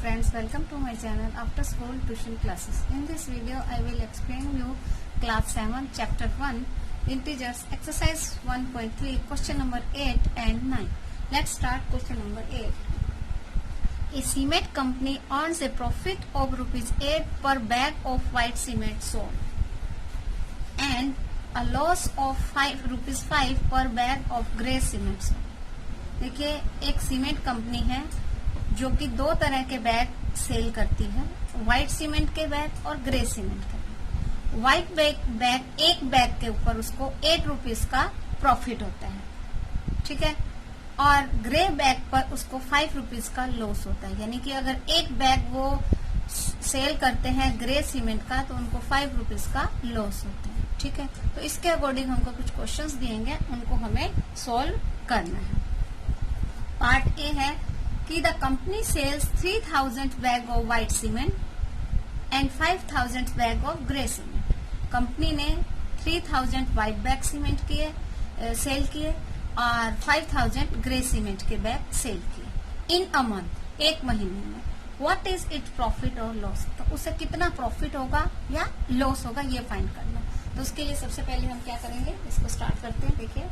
friends, welcome to my channel After School Tuition Classes. In this video I will explain you class 7 chapter 1 integers exercise 1.3 question number 8 and 9. Let's start question number 8. A cement company earns a profit of rupees 8 per bag of white cement sold and a loss of rupees 5 per bag of grey cement sold. देखिए एक cement company है जो कि दो तरह के bag cell करती है, व्हाइट सीमेंट के बैग और ग्रे सीमेंट के बैग। व्हाइट बैग एक बैग के ऊपर उसको 8 रुपीज का प्रॉफिट होता है, ठीक है, और ग्रे बैग पर उसको 5 रुपीज का लॉस होता है। यानी कि अगर एक बैग वो सेल करते हैं ग्रे सीमेंट का तो उनको 5 रुपीज का लॉस होता है, ठीक है। तो इसके अकॉर्डिंग हमको कुछ क्वेश्चंस दिएंगे, उनको हमें सोल्व करना है। पार्ट ए है कि the company sells 3000 bag of white cement and 5000 bag of grey cement. Company ने 3000 व्हाइट बैग सीमेंट सेल किए और 5000 ग्रे सीमेंट के बैग सेल किए इन अ मंथ, एक महीने में। व्हाट इज इट प्रॉफिट और लॉस, तो उसे कितना प्रॉफिट होगा या लॉस होगा ये फाइंड करना। तो उसके लिए सबसे पहले हम क्या करेंगे, इसको स्टार्ट करते हैं। देखिए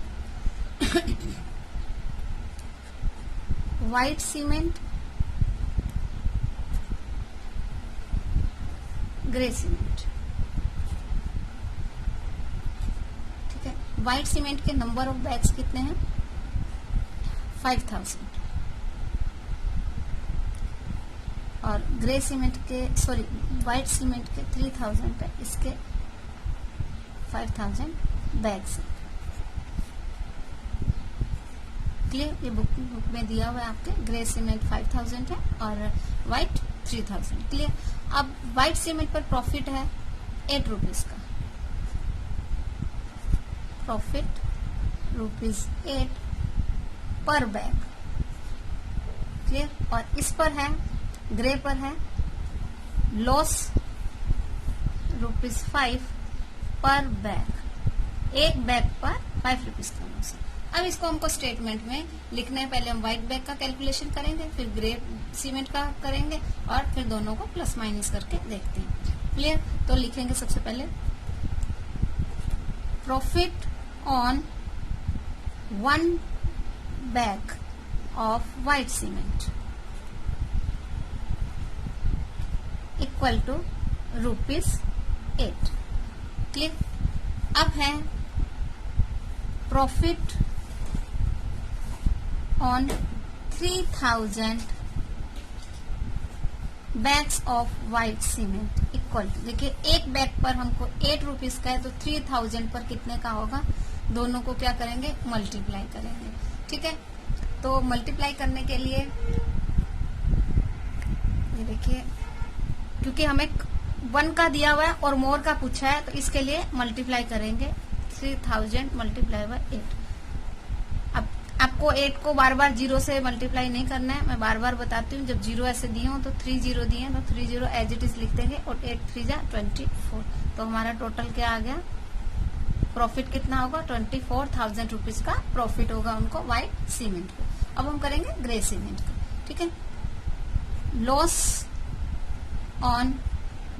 व्हाइट सीमेंट, ग्रे सीमेंट, ठीक है। व्हाइट सीमेंट के नंबर ऑफ बैग्स कितने हैं? 5000 और ग्रे सीमेंट के व्हाइट सीमेंट के 3000 है, इसके 5000 बैग्स हैं। क्लियर, ये बुक में दिया हुआ है आपके। ग्रे सीमेंट 5000 है और व्हाइट 3000। क्लियर। अब व्हाइट सीमेंट पर प्रॉफिट है 8 रुपीज का, प्रॉफिट रुपीज 8 पर बैग। क्लियर। और इस पर है, ग्रे पर है, लॉस रुपीज 5 पर बैग। एक बैग पर 5 रुपीज का लॉस है। अब इसको हमको स्टेटमेंट में लिखना है। पहले हम व्हाइट बैग का कैलकुलेशन करेंगे, फिर ग्रे सीमेंट का करेंगे और फिर दोनों को प्लस माइनस करके देखते हैं। क्लियर। तो लिखेंगे सबसे पहले profit on 1 bag of white cement equal to rupees 8। Clear. अब है profit on 3000 bags of white cement equal to, देखिए एक बैग पर हमको 8 रुपीज का है तो 3000 पर कितने का होगा, दोनों को क्या करेंगे, मल्टीप्लाई करेंगे, ठीक है। तो मल्टीप्लाई करने के लिए ये देखिए, क्योंकि हमें 1 का दिया हुआ है और मोर का पूछा है तो इसके लिए मल्टीप्लाई करेंगे 3000 मल्टीप्लाई बाय 8। अब आपको 8 को बार बार 0 से मल्टीप्लाई नहीं करना है, मैं बार बार बताती हूँ। जब 0 ऐसे दिए हो तो 3 0 दिए हैं तो 3 0 एज इट इज लिख देंगे और 8 3 जा 24। तो हमारा टोटल क्या आ गया, प्रॉफिट कितना होगा, 24,000 रुपीज का प्रॉफिट होगा उनको व्हाइट सीमेंट को। अब हम करेंगे ग्रे सीमेंट का, ठीक है। Loss on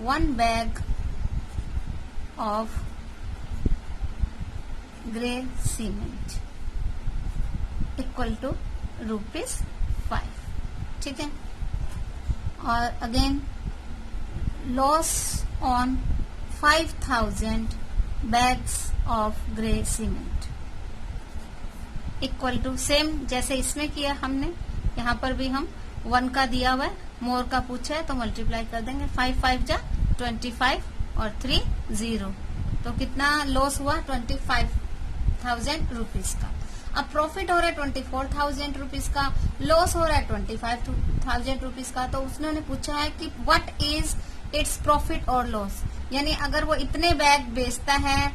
1 bag of grey cement equal to rupees 5, ठीक है। और again loss on 5000 bags of grey cement equal to, same जैसे इसमें किया हमने, यहाँ पर भी हम 1 का दिया हुआ है, मोर का पूछा है तो मल्टीप्लाई कर देंगे। 5 5 जा 25 और 3 0, तो कितना लॉस हुआ, 25,000 रुपीज का। अब प्रॉफिट हो रहा है 24,000 रुपीज का, लॉस हो रहा है 25,000 रुपीज का। तो उसने पूछा है कि व्हाट इज इट्स प्रॉफिट और लॉस, यानी अगर वो इतने बैग बेचता है,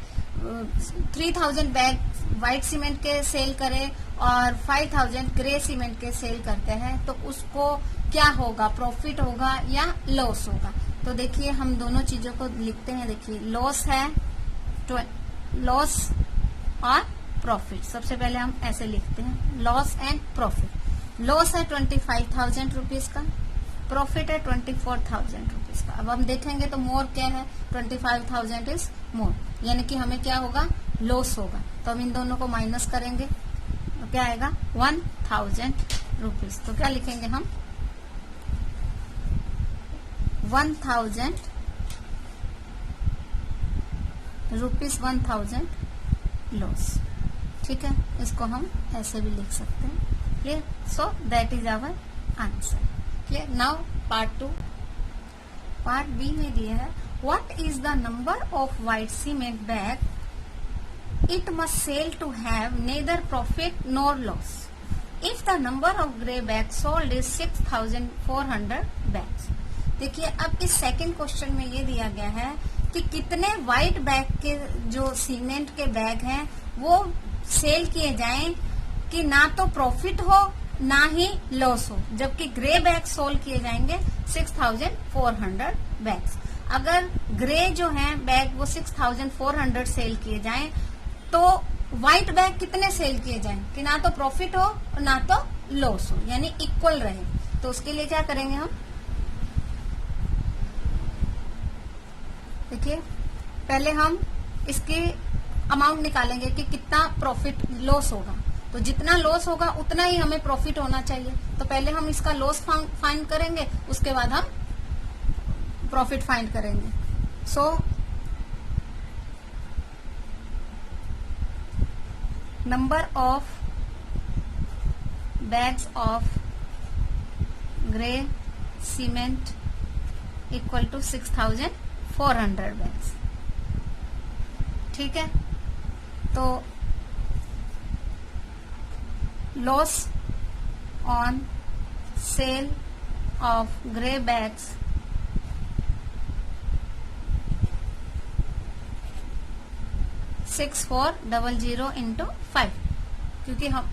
3000 बैग व्हाइट सीमेंट के सेल करे और 5000 ग्रे सीमेंट के सेल करते हैं तो उसको क्या होगा, प्रॉफिट होगा या लॉस होगा। तो देखिए हम दोनों चीजों को लिखते हैं। देखिए लॉस है, लॉस और प्रॉफिट। सबसे पहले हम ऐसे लिखते हैं, लॉस एंड प्रॉफिट। लॉस है 25,000 रुपीज का प्रॉफिट है 24,000 रुपीज का। अब हम देखेंगे तो मोर क्या है, 25,000 इज मोर, यानी कि हमें क्या होगा, लॉस होगा। तो हम इन दोनों को माइनस करेंगे तो क्या आएगा 1,000 रुपीज। तो क्या लिखेंगे हम 1,000 रुपीज 1,000 लॉस। ठीक है, इसको हम ऐसे भी लिख सकते हैं। Clear, so that is our answer. Clear, now part 2। Part B में दिया है what is the number of white cement bag it must sell to have neither profit nor loss if the number of grey bag sold is 6,400 bags. देखिए, अब इस second question में ये दिया गया है कि कितने व्हाइट बैग के जो सीमेंट के बैग हैं वो सेल किए जाएं कि ना तो प्रॉफिट हो ना ही लॉस हो, जबकि ग्रे बैग सोल किए जाएंगे 6,400 बैग्स। अगर ग्रे जो है बैग वो 6,400 सेल किए जाएं तो व्हाइट बैग कितने सेल किए जाएं कि ना तो प्रॉफिट हो और ना तो लॉस हो, यानी इक्वल रहे। तो उसके लिए क्या करेंगे हम, देखिए पहले हम इसकी अमाउंट निकालेंगे कि कितना प्रॉफिट लॉस होगा। तो जितना लॉस होगा उतना ही हमें प्रॉफिट होना चाहिए। तो पहले हम इसका लॉस फाइंड करेंगे, उसके बाद हम प्रॉफिट फाइंड करेंगे। So number of bags of grey cement equal to 6,400 bags. ठीक है, तो loss on sale of grey bags $6,400 into 5, क्योंकि हम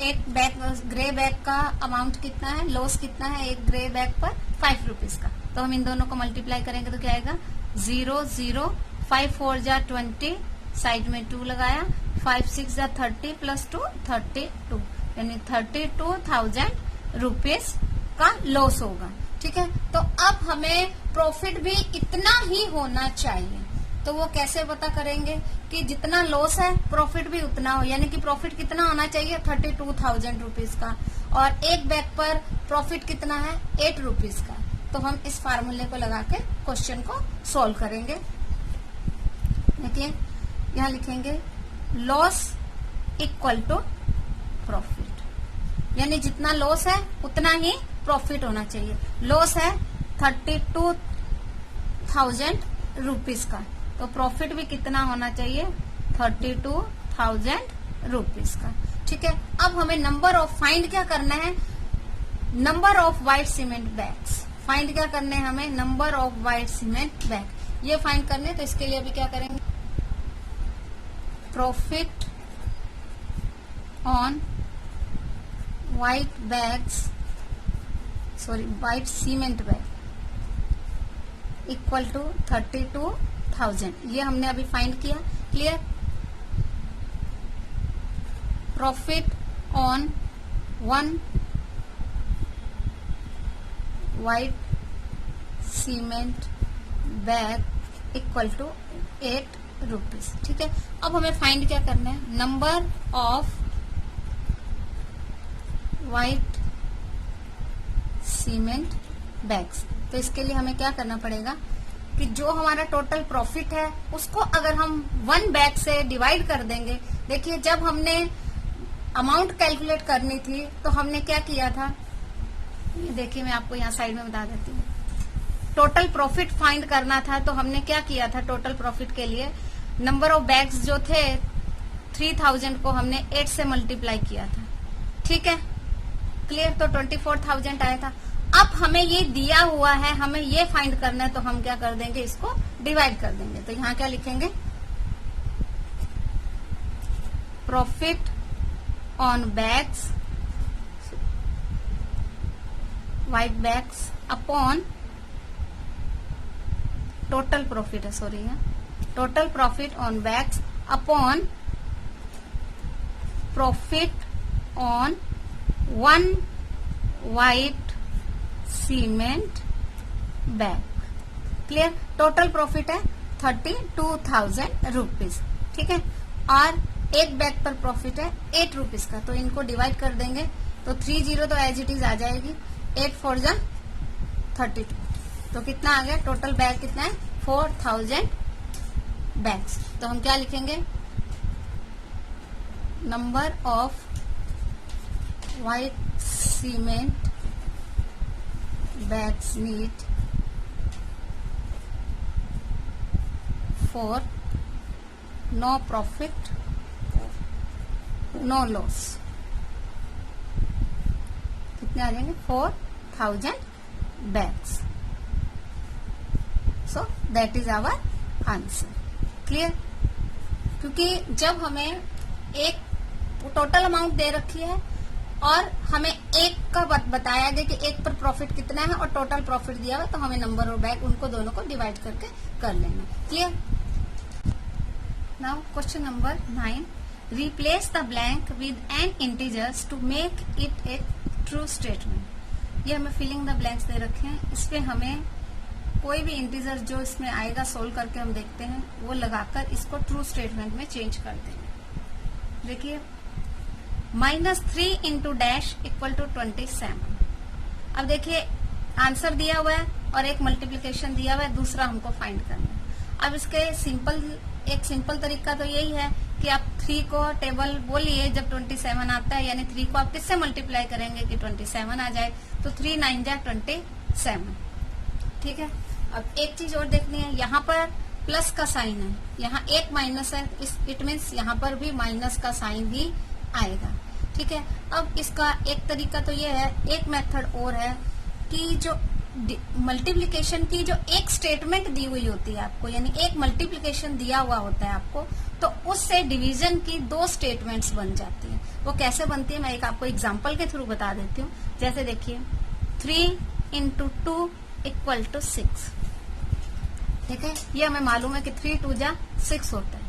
एक बैग ग्रे बैग का अमाउंट कितना है, लॉस कितना है एक ग्रे बैग पर 5 रुपीज का। तो हम इन दोनों को मल्टीप्लाई करेंगे तो क्या आएगा 0 0 5 4 जा 20, साइड में 2 लगाया, 5 6 जा 30 प्लस 2 32, यानी 32,000 रुपीज का लॉस होगा। ठीक है, तो अब हमें प्रॉफिट भी इतना ही होना चाहिए। तो वो कैसे पता करेंगे कि जितना लॉस है प्रॉफिट भी उतना हो, यानी कि प्रॉफिट कितना होना चाहिए 32,000 रुपीज का, और एक बैग पर प्रॉफिट कितना है 8 रुपीज का। तो हम इस फार्मूले को लगा के क्वेश्चन को सॉल्व करेंगे। देखिए यहाँ लिखेंगे लॉस इक्वल टू प्रॉफिट, यानी जितना लॉस है उतना ही प्रॉफिट होना चाहिए। लॉस है 32,000 रुपीज का, तो प्रॉफिट भी कितना होना चाहिए 32,000 रुपीज का। ठीक है, अब हमें नंबर ऑफ फाइंड क्या करना है, number of white cement bags find क्या करने हैं हमें, number of white cement bag ये फाइंड करने। तो इसके लिए अभी क्या करेंगे, profit on white bags white cement bag equal to 32,000, ये हमने अभी फाइंड किया। Clear, profit on 1 white cement bag equal to 8 rupees. ठीक है, अब हमें फाइंड क्या करना है, number of white cement bags. तो इसके लिए हमें क्या करना पड़ेगा कि जो हमारा टोटल प्रॉफिट है उसको अगर हम 1 बैग से डिवाइड कर देंगे। देखिए जब हमने अमाउंट कैलकुलेट करनी थी तो हमने क्या किया था, देखिए मैं आपको यहाँ साइड में बता देती हूँ। टोटल प्रॉफिट फाइंड करना था तो हमने क्या किया था, टोटल प्रॉफिट के लिए नंबर ऑफ बैग्स जो थे 3,000 को हमने 8 से मल्टीप्लाई किया था। ठीक है, क्लियर, तो 24,000 आया था। अब हमें ये दिया हुआ है, हमें ये फाइंड करना है, तो हम क्या कर देंगे, इसको डिवाइड कर देंगे। तो यहाँ क्या लिखेंगे, profit on bags white bags upon total profit है, सॉरी है total profit on bags upon profit on 1 white cement bag. Clear. Total profit है 32,000 रुपीज। ठीक है। और एक बैग पर प्रॉफिट है 8 रुपीज का, तो इनको डिवाइड कर देंगे तो 30 तो एज इट इज आ जाएगी। 8 4 जा 32, तो कितना आ गया टोटल बैग कितना है 4000 बैग्स। तो हम क्या लिखेंगे, number of white cement bags need for no profit no loss. कितने आ जाएंगे 4000 bags. So that is our answer. Clear. क्योंकि जब हमें एक टोटल अमाउंट दे रखी है और हमें एक का बताया गया कि एक पर प्रॉफिट कितना है और टोटल प्रॉफिट दिया हुआ, तो हमें नंबर और बैग उनको दोनों को डिवाइड करके कर लेना। Clear. Now question number 9, replace the blank with an integers to make it a true statement. ये हमें फिलिंग द ब्लैंक्स दे रखे हैं, इस पे हमें कोई भी इंटीजर जो इसमें आएगा सोल्व करके हम देखते हैं, वो लगाकर इसको ट्रू स्टेटमेंट में चेंज कर देंगे। देखिए -3 इंटू डैश इक्वल टू 27। अब देखिए आंसर दिया हुआ है और एक मल्टीप्लीकेशन दिया हुआ है, दूसरा हमको फाइंड करना है। अब इसके एक सिंपल तरीका तो यही है कि आप 3 को टेबल बोलिए जब 27 आता है, यानी 3 को आप किससे मल्टीप्लाई करेंगे कि 27 आ जाए, तो 3 9 जा 27। ठीक है। अब एक चीज और देखनी है, यहाँ पर प्लस का साइन है, यहाँ एक माइनस है, इट मीन्स यहाँ पर भी माइनस का साइन ही आएगा। ठीक है। अब इसका एक तरीका तो ये है, एक मेथड और है कि जो मल्टीप्लिकेशन की जो एक स्टेटमेंट दी हुई होती है आपको, यानी एक मल्टीप्लिकेशन दिया हुआ होता है आपको, तो उससे डिवीजन की 2 स्टेटमेंट्स बन जाती है। वो कैसे बनती है मैं एक आपको एग्जांपल के थ्रू बता देती हूँ। जैसे देखिए 3 इंटू 2 इक्वल टू 6। ठीक है। ये हमें मालूम है कि 3 2 जा 6 होता है।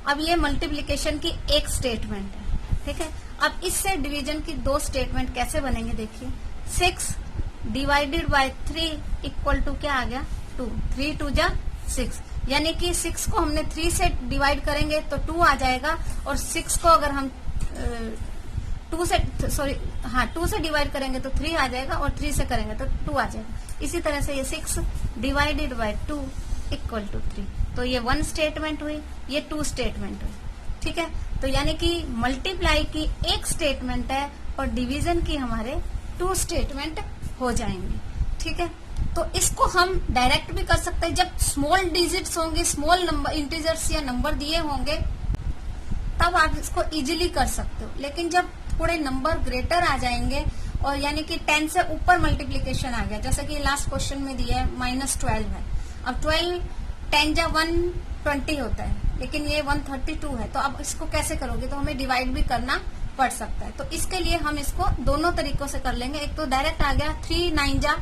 अब ये मल्टीप्लिकेशन की एक स्टेटमेंट है। ठीक है। अब इससे डिवीजन की 2 स्टेटमेंट कैसे बनेंगे, देखिए 6 डिवाइडेड बाय 3 इक्वल टू क्या आ गया 2। 3 2 जा 6, यानी कि 6 को हमने 3 से डिवाइड करेंगे तो 2 आ जाएगा, और 6 को अगर हम 2 से डिवाइड करेंगे तो 3 आ जाएगा, और 3 से करेंगे तो 2 आ जाएगा। इसी तरह से ये 6 डिवाइडेड बाय 2 इक्वल टू 3, तो ये 1 स्टेटमेंट हुई, ये 2 स्टेटमेंट हुई। ठीक है। तो यानी कि मल्टीप्लाई की एक स्टेटमेंट है और डिवीजन की हमारे 2 स्टेटमेंट हो जाएंगे। ठीक है। तो इसको हम डायरेक्ट भी कर सकते हैं, जब स्मॉल डिजिट्स होंगे, स्मॉल नंबर इंटीजर्स या नंबर दिए होंगे, तब आप इसको इजीली कर सकते हो। लेकिन जब थोड़े नंबर ग्रेटर आ जाएंगे और यानी कि 10 से ऊपर मल्टीप्लिकेशन आ गया, जैसे कि लास्ट क्वेश्चन में दिया है -12 है। अब 12 10 जा 120 होता है, लेकिन ये 132 है, तो अब इसको कैसे करोगे, तो हमें डिवाइड भी करना पड़ सकता है। तो इसके लिए हम इसको दोनों तरीकों से कर लेंगे। एक तो डायरेक्ट आ गया 3 9 जा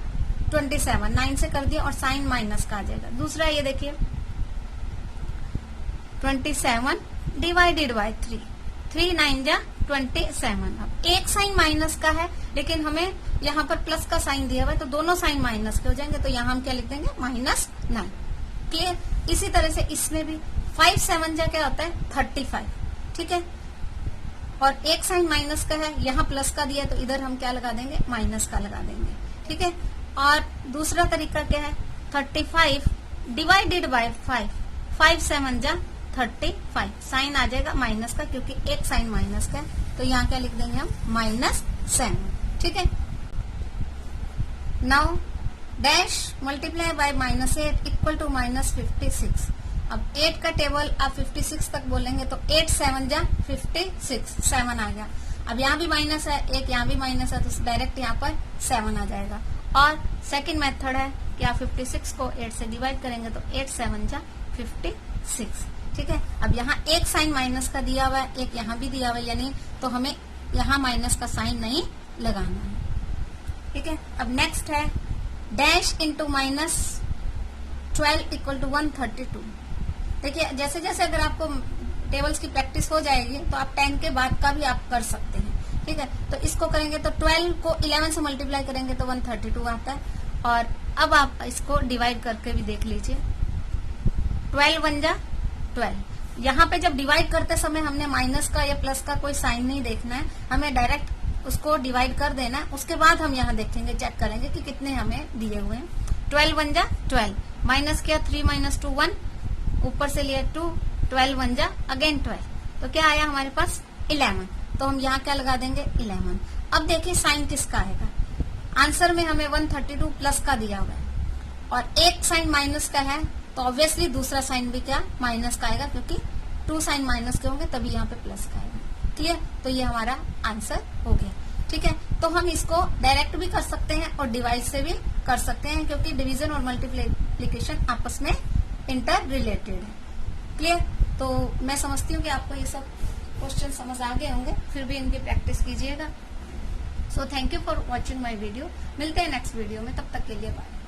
27, 9 से कर दिया और साइन माइनस का आ जाएगा। दूसरा ये देखिए 27 डिवाइडेड बाय 3, 3 9 जा 27। अब एक साइन माइनस का है, लेकिन हमें यहाँ पर प्लस का साइन दिया हुआ है, तो दोनों साइन माइनस के हो जाएंगे, तो यहाँ हम क्या लिख देंगे -9। क्लियर। इसी तरह से इसमें भी 5 7 जा क्या होता है 35। ठीक है। और एक साइन माइनस का है, यहाँ प्लस का दिया, तो इधर हम क्या लगा देंगे माइनस का लगा देंगे। ठीक है। और दूसरा तरीका क्या है 35 डिवाइडेड बाय 5, 5 7 जा 35, साइन आ जाएगा माइनस का, क्योंकि एक साइन माइनस का है, तो यहाँ क्या लिख देंगे हम -7। ठीक है। Now dash multiply by -8 equal to -56। अब 8 का टेबल आप 56 तक बोलेंगे, तो 8 7 जा 56, 7 आ गया। अब यहाँ भी माइनस है, एक यहाँ भी माइनस है, तो डायरेक्ट यहाँ पर 7 आ जाएगा। और सेकंड मेथड है कि आप 56 को 8 से डिवाइड करेंगे, तो 8 7 जा 56। ठीक है। अब यहाँ एक साइन माइनस का दिया हुआ है, एक यहाँ भी दिया हुआ है, यानी तो हमें यहाँ माइनस का साइन नहीं लगाना है। ठीक है। अब नेक्स्ट है डैश इंटू -12 इक्वल टू 132। देखिए जैसे जैसे अगर आपको टेबल्स की प्रैक्टिस हो जाएगी, तो आप 10 के बाद का भी आप कर सकते हैं, ठीक है। तो इसको करेंगे तो 12 को 11 से मल्टीप्लाई करेंगे तो 132 आता है। और अब आप इसको डिवाइड करके भी देख लीजिए, 12 वन जा 12। यहाँ पे जब डिवाइड करते समय हमने माइनस का या प्लस का कोई साइन नहीं देखना है, हमें डायरेक्ट उसको डिवाइड कर देना है। उसके बाद हम यहाँ देखेंगे, चेक करेंगे कि कितने हमें दिए हुए हैं। 12 वन जा 12, माइनस किया 3 माइनस 2 1, ऊपर से लिया 2, 12 वन जा अगेन 12, तो क्या आया हमारे पास 11। तो हम यहाँ क्या लगा देंगे 11। अब देखिए साइन किसका आएगा। आंसर में हमें 132 प्लस का दिया हुआ है और एक साइन माइनस का है, तो ऑब्वियसली दूसरा साइन भी क्या माइनस का आएगा, क्योंकि 2 साइन माइनस के होंगे तभी यहाँ पे प्लस का आएगा। ठीक है, तो ये हमारा आंसर हो गया। ठीक है, तो हम इसको डायरेक्ट भी कर सकते हैं और डिवाइड से भी कर सकते हैं, क्योंकि डिवीजन और मल्टीप्लिकेशन आपस में इंटर रिलेटेड है। क्लियर? तो मैं समझती हूँ कि आपको ये सब क्वेश्चन समझ आ गए होंगे, फिर भी इनकी प्रैक्टिस कीजिएगा। So thank you for watching my video. मिलते हैं नेक्स्ट वीडियो में, तब तक के लिए बाय।